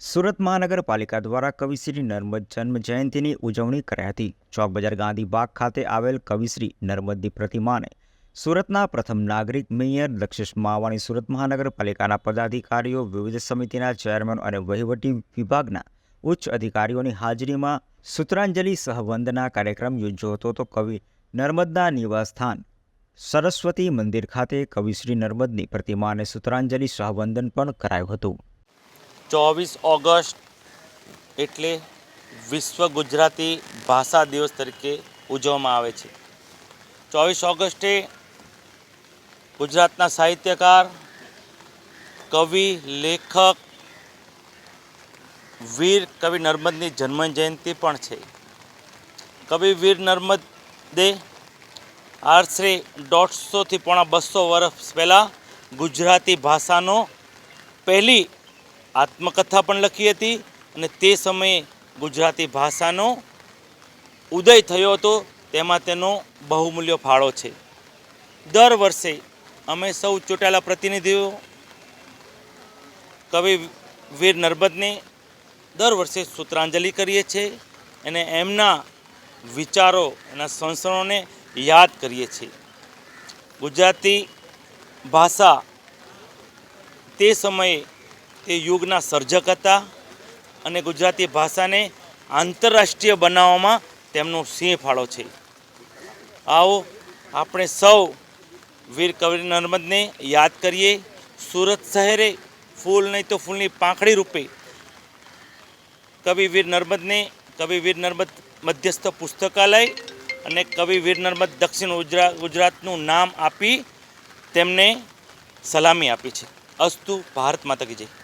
સુરત મહાનગરપાલિકા દ્વારા કવિશ્રી નર્મદ જન્મ જયંતિની ઉજવણી કરાઈ હતી। ચોક બજાર ગાંધી બાગ ખાતે આવેલ કવિશ્રી નર્મદની પ્રતિમાને સુરતના પ્રથમ નાગરિક મેયર દક્ષેશ માવાણી, સુરત મહાનગરપાલિકાના પદાધિકારીઓ, વિવિધ સમિતિના ચેરમેન અને વહીવટી વિભાગના ઉચ્ચ અધિકારીઓની હાજરીમાં સૂત્રાંજલિ સહવંદના કાર્યક્રમ યોજ્યો હતો। તો કવિ નર્મદના નિવાસસ્થાન સરસ્વતી મંદિર ખાતે કવિશ્રી નર્મદની પ્રતિમાને સૂત્રાંજલિ સહવંદન પણ કરાયું હતું। 24 ઓગસ્ટ એટલે વિશ્વ ગુજરાતી ભાષા દિવસ તરીકે ઉજવવામાં આવે છે। 24 ઓગસ્ટે ગુજરાતના સાહિત્યકાર, કવિ, લેખક વીર કવિ નર્મદની જન્મજયંતિ પણ છે। કવિ વીર નર્મદે આશરે 150 થી પોણા 200 વર્ષ પહેલાં ગુજરાતી ભાષાનો પહેલી આત્મકથા પણ લખી હતી અને તે સમયે ગુજરાતી ભાષાનો ઉદય થયો હતો, તેમાં તેનો બહુમૂલ્ય ફાળો છે। દર વર્ષે અમે સૌ ચૂંટાયેલા પ્રતિનિધિઓ કવિ વીર નર્મદને દર વર્ષે સૂત્રાંજલિ કરીએ છીએ અને એમના વિચારો, એના સંસ્મરણોને યાદ કરીએ છીએ। ગુજરાતી ભાષા તે સમયે તે યુગના સર્જક હતા અને ગુજરાતી ભાષાને આંતરરાષ્ટ્રીય બનાવવામાં તેમનો સિંહ ફાળો છે। આવો આપણે સૌ વીર કવિ નર્મદને યાદ કરીએ। સુરત શહેરે ફૂલ નહીં તો ફૂલની પાંખડી રૂપે કવિ વીર નર્મદ મધ્યસ્થ પુસ્તકાલય અને કવિ વીર નર્મદ દક્ષિણ ગુજરાતનું નામ આપી તેમને સલામી આપી છે। અસ્તુ, ભારત માતા કી જય।